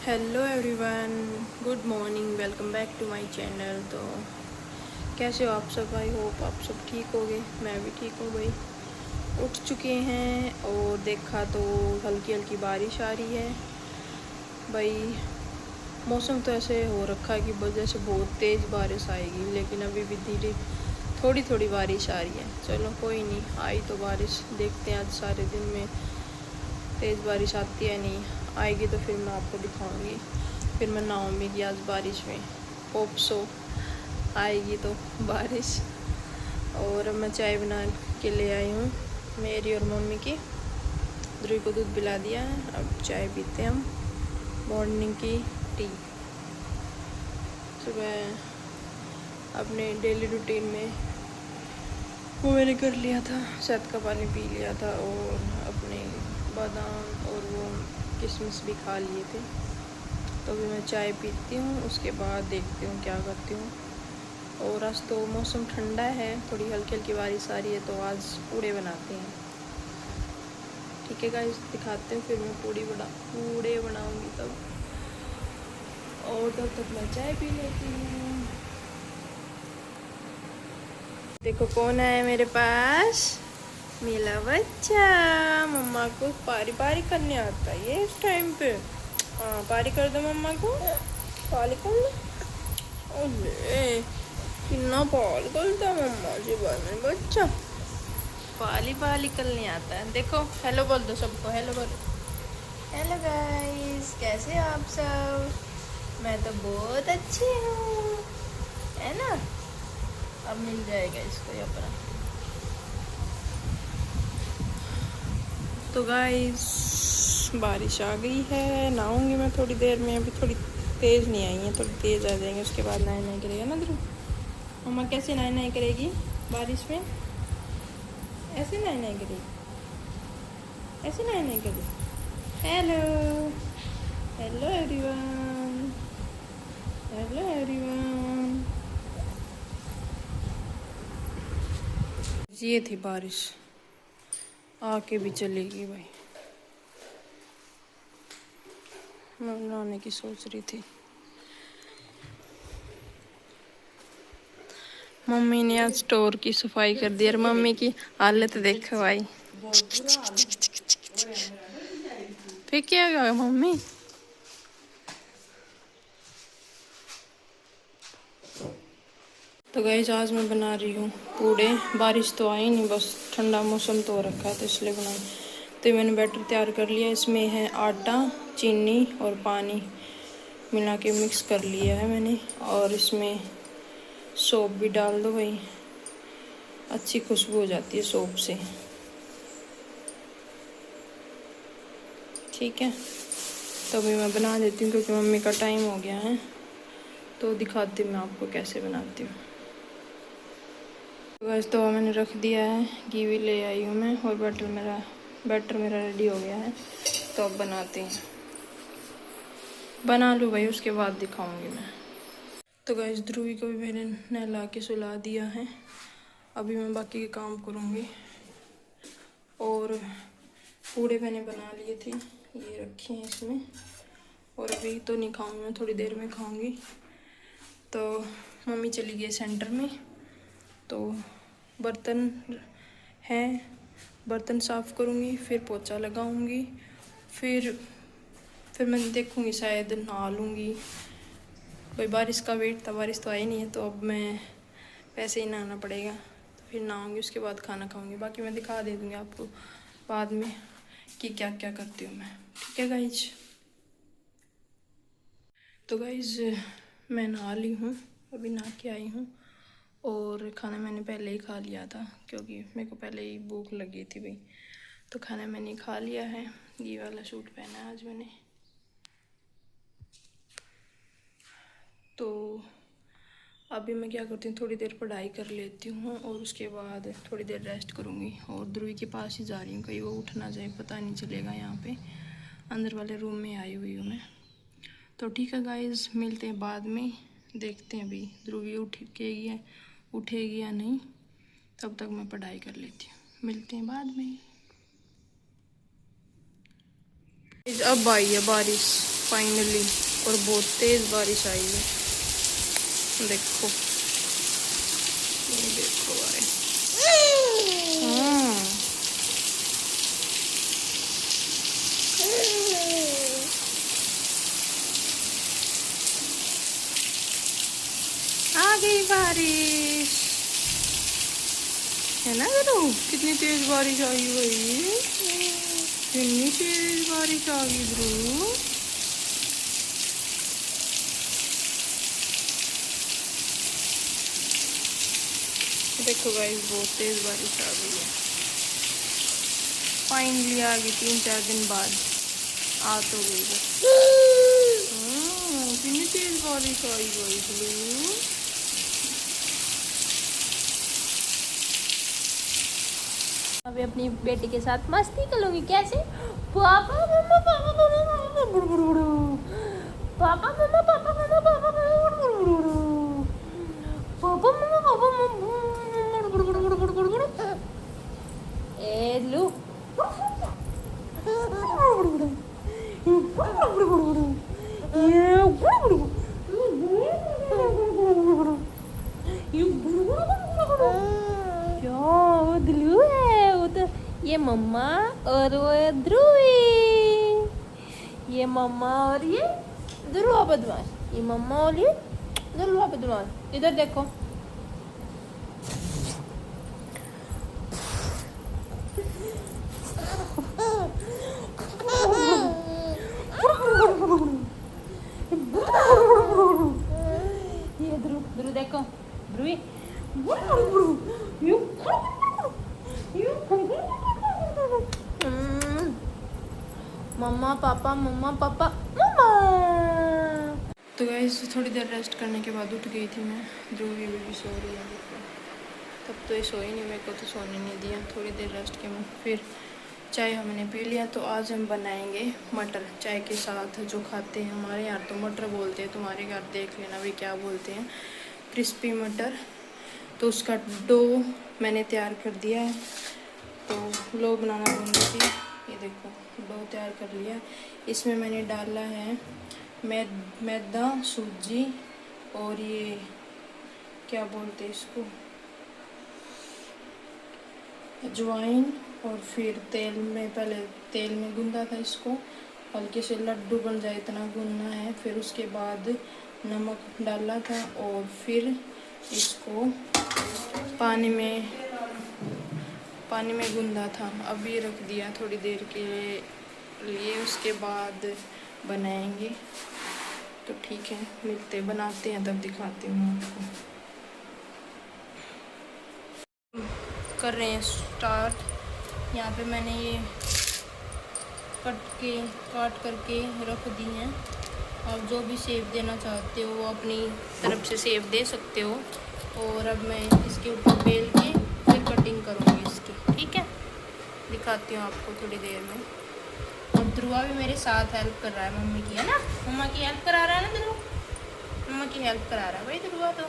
Hello everyone, good morning, welcome back to my channel. तो कैसे हो आप सब? आई होप आप सब ठीक होगे। मैं भी ठीक हूँ भाई। उठ चुके हैं और देखा तो हल्की हल्की बारिश आ रही है भाई। मौसम तो ऐसे हो रखा है कि वजह से बहुत तेज़ बारिश आएगी, लेकिन अभी भी धीरे थोड़ी थोड़ी बारिश आ रही है। चलो कोई नहीं, आई तो बारिश, देखते हैं आज सारे दिन में तेज़ बारिश आती है। नहीं आएगी तो फिर मैं आपको दिखाऊंगी। फिर मैं नहाऊंगी कि आज बारिश में, होप सो आएगी तो बारिश। और मैं चाय बना के ले आई हूँ मेरी और मम्मी की। ध्रुव को दूध पिला दिया है, अब चाय पीते हैं हम, मॉर्निंग की टी। सुबह अपने डेली रूटीन में वो मैंने कर लिया था, शहद का पानी पी लिया था और अपने बादाम और वो किशमिश भी खा लिए थे। तो अभी मैं चाय पीती हूँ, उसके बाद देखती हूँ क्या करती हूँ। और आज तो मौसम ठंडा है, थोड़ी हल्की हल्की बारिश आ रही है, तो आज पूड़े बनाते हैं। ठीक है गाइस, दिखाते हैं। फिर मैं पूड़े बनाऊँगी तब। और तब तक मैं चाय पी लेती हूँ। देखो कौन है मेरे पास, मेरा बच्चा। मम्मा को पारी पारी करने आता है ये इस टाइम पे। हाँ पारी कर दो मम्मा को, पारी कर लो। ओले कितना पाल करता है मम्मा जी बने बच्चा। पाली पाली करने आता है। देखो हेलो बोल दो सबको, हेलो बोलो। हेलो गाइस, कैसे हो आप सब? मैं तो बहुत अच्छी हूँ, है ना। अब मिल जाएगा इसको ये अपना। तो गाइस बारिश आ गई है, नहाऊंगी मैं थोड़ी देर में। अभी थोड़ी तेज़ नहीं आई है, थोड़ी तेज़ आ जाएंगे, उसके बाद नहाई नहीं करेगा ना ध्रुव। मम्मा कैसे नहाई नहीं करेगी बारिश में? ऐसे नहाई नहीं करेगी, ऐसे नहाई नहीं करेगी। Hello hello everyone, hello everyone. ये थी बारिश, आके भी चलेगी भाई। मैं नहाने की सोच रही थी। मम्मी ने आज स्टोर की सफाई कर दी और मम्मी की हालत देखो भाई। फिर क्या कहा मम्मी? तो गाइस आज मैं बना रही हूँ पूड़े। बारिश तो आई नहीं, बस ठंडा मौसम तो हो रखा है, तो इसलिए बनाई। तो मैंने बैटर तैयार कर लिया। इसमें है आटा, चीनी और पानी मिला के मिक्स कर लिया है मैंने। और इसमें सौंफ भी डाल दो भाई, अच्छी खुशबू हो जाती है सौंफ से। ठीक है, तो अभी मैं बना देती हूँ क्योंकि मम्मी का टाइम हो गया है। तो दिखाती हूँ मैं आपको कैसे बनाती हूँ। बस तो मैंने रख दिया है, घी भी ले आई हूँ मैं, और बैटर मेरा रेडी हो गया है। तो अब बनाते हैं, बना लूँ भाई, उसके बाद दिखाऊंगी मैं। तो गैस ध्रुवी को भी मैंने नहला के सुला दिया है। अभी मैं बाकी के काम करूँगी। और पूड़े मैंने बना लिए थे, ये रखे हैं इसमें। और अभी तो नहीं खाऊंगी मैं, थोड़ी देर में खाऊंगी। तो मम्मी चली गई सेंटर में, तो बर्तन हैं, बर्तन साफ़ करूँगी, फिर पोछा लगाऊँगी। फिर मैं देखूँगी, शायद नहा लूँगी। कोई बारिश का वेट था, बारिश तो आई नहीं है, तो अब मैं वैसे ही नहाना पड़ेगा। तो फिर नहाऊँगी, उसके बाद खाना खाऊँगी। बाकी मैं दिखा दे दूँगी आपको बाद में कि क्या क्या करती हूँ मैं। ठीक है गाइज। तो गाइज मैं नहा ली हूँ, अभी नहा के आई हूँ। और खाना मैंने पहले ही खा लिया था, क्योंकि मेरे को पहले ही भूख लगी थी भाई। तो खाना मैंने खा लिया है। ये वाला सूट पहना है आज मैंने। तो अभी मैं क्या करती हूँ, थोड़ी देर पढ़ाई कर लेती हूँ और उसके बाद थोड़ी देर रेस्ट करूँगी। और ध्रुवी के पास ही जा रही हूँ, कहीं वो उठ ना जाए, पता नहीं चलेगा। यहाँ पे अंदर वाले रूम में आई हुई हूँ मैं। तो ठीक है गाइज, मिलते हैं बाद में। देखते हैं अभी ध्रुवी उठेगी या नहीं, तब तक मैं पढ़ाई कर लेती हूँ। मिलते हैं बाद में। अब आई है बारिश, फाइनली। और बहुत तेज़ बारिश आई है, देखो, ये देखो भाई। आ गई बारिश, है ना गुरु? कितनी तेज बारिश आई भाई, कितनी तेज बारिश आ गई गुरु। देखो गाइस, बहुत तेज बारिश आ गई है, फाइनली आ गई 3-4 दिन बाद, आ तो गई बस। कितनी तेज बारिश आई गई गुरु। अभी अपनी बेटी के साथ मस्ती करूंगी। कैसे? पापा मम्मा पापा मम्मा बुड़बुड़बुड़ू, पापा मम्मा पापा मम्मा पापा बुड़बुड़बुड़ू, पापा मम्मा पापा मम्मा बुड़बुड़बुड़बुड़बुड़बुड़बुड़। ए लू ये मम्मा और वो ध्रुवी, ये मम्मा और ये ध्रुवा बदमाश, ये मम्मा और ये ध्रुवा बदमाश। इधर देखो, ये ध्रुव देखो, ध्रुवी मम्मा पापा मम्मा पापा मम्मा। तो गाइस थोड़ी देर रेस्ट करने के बाद उठ गई थी मैं। ध्रुवी भी सो रही है, देखो। तब तो ये सोई नहीं, मेरे को तो सोने नहीं दिया। थोड़ी देर रेस्ट के बाद फिर चाय हमने पी लिया। तो आज हम बनाएंगे मटर चाय के साथ, जो खाते हैं हमारे यहाँ तो मटर बोलते हैं, तुम्हारे घर देख लेना वे क्या बोलते हैं, क्रिस्पी मटर। तो उसका डो मैंने तैयार कर दिया है, तो लो बनाना भूल गई थी। ये देखो डो तैयार कर लिया। इसमें मैंने डाला है मैदा, सूजी और ये क्या बोलते हैं इसको, अजवाइन। और फिर तेल में, पहले तेल में गूंदा था इसको, हल्के से लड्डू बन जाए इतना गूंदना है। फिर उसके बाद नमक डाला था और फिर इसको पानी में गूंदा था। अभी रख दिया थोड़ी देर के लिए, उसके बाद बनाएंगे। तो ठीक है, मिलते बनाते हैं तब दिखाती हूँ आपको। कर रहे हैं स्टार्ट। यहाँ पे मैंने ये काट करके रख दी हैं। आप जो भी शेप देना चाहते हो वो अपनी तरफ से शेप दे सकते हो। और अब मैं इसके ऊपर बेल के फिर कटिंग करूँगी इसकी, ठीक है? दिखाती हूँ आपको थोड़ी देर में। और ध्रुवा भी मेरे साथ हेल्प कर रहा है मम्मी की, है ना? मम्मा की हेल्प करा रहा है ना ध्रुव? मम्मा की हेल्प करा रहा है भाई ध्रुवा। तो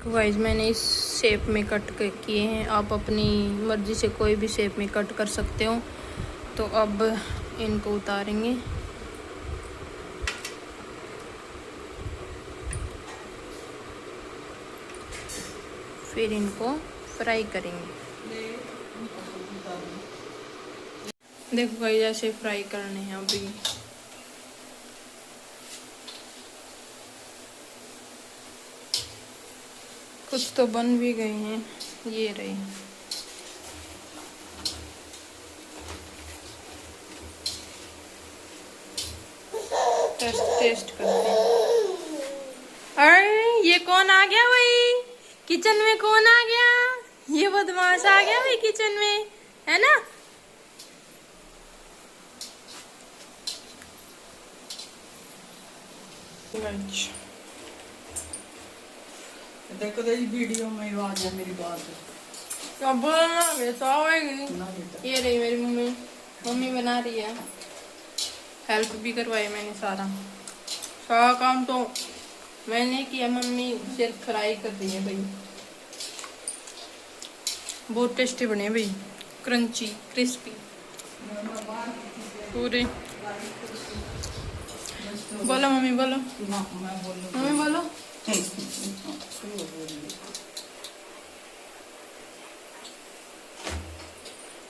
गाइस मैंने इस शेप में कट किए हैं, आप अपनी मर्ज़ी से कोई भी शेप में कट कर सकते हो। तो अब इनको उतारेंगे। फिर इनको फ्राई करेंगे। देखो गाइस ऐसे फ्राई करने हैं अभी। कुछ तो बन भी गए हैं, ये रहे। टेस्ट करते हैं। अरे ये कौन आ गया भाई किचन में? कौन आ गया? ये बदमाश आ गया भाई किचन में, है ना? देखो तो इस वीडियो में आवाज है मेरी बात। क्या बोलना बेटा? ये रही मेरी मम्मी बना रही है। हेल्प भी करवाई मैंने, सारा काम तो मैंने किया, मम्मी सिर्फ फ्राई कर रही है भाई। बहुत टेस्टी बने भाई, क्रंची क्रिस्पी पूरे। बोलो मम्मी बोलो। ना मैं बोलूँ मम्मी बोलो।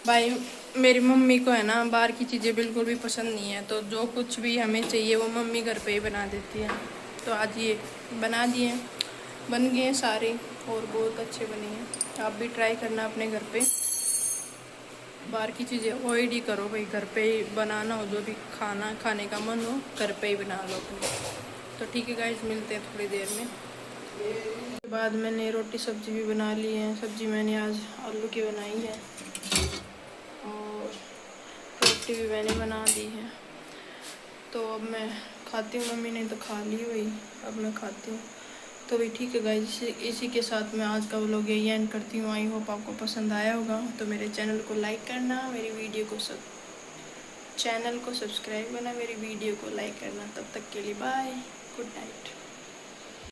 भाई मेरी मम्मी को है ना बाहर की चीज़ें बिल्कुल भी पसंद नहीं है, तो जो कुछ भी हमें चाहिए वो मम्मी घर पे ही बना देती है। तो आज ये बना दिए, बन गए सारे और बहुत अच्छे बने हैं। आप भी ट्राई करना अपने घर पे, बाहर की चीज़ें अवॉइड ही करो भाई। घर पे ही बनाना हो, जो भी खाना खाने का मन हो घर पे ही बना लो अपने। तो ठीक है गाइस, मिलते हैं थोड़ी देर में। उसके बाद मैंने रोटी सब्जी भी बना ली है। सब्जी मैंने आज आलू की बनाई है और रोटी भी मैंने बना दी है। तो अब मैं खाती हूँ, मम्मी ने तो खा ली वही, अब मैं खाती हूँ। तो भाई ठीक है गाइस, इसी के साथ मैं आज का व्लॉग यही एंड करती हूँ। आई होप आपको पसंद आया होगा। तो मेरे चैनल को लाइक करना, मेरी वीडियो को चैनल को सब्सक्राइब करना, मेरी वीडियो को लाइक करना। तब तक के लिए बाय, गुड नाइट।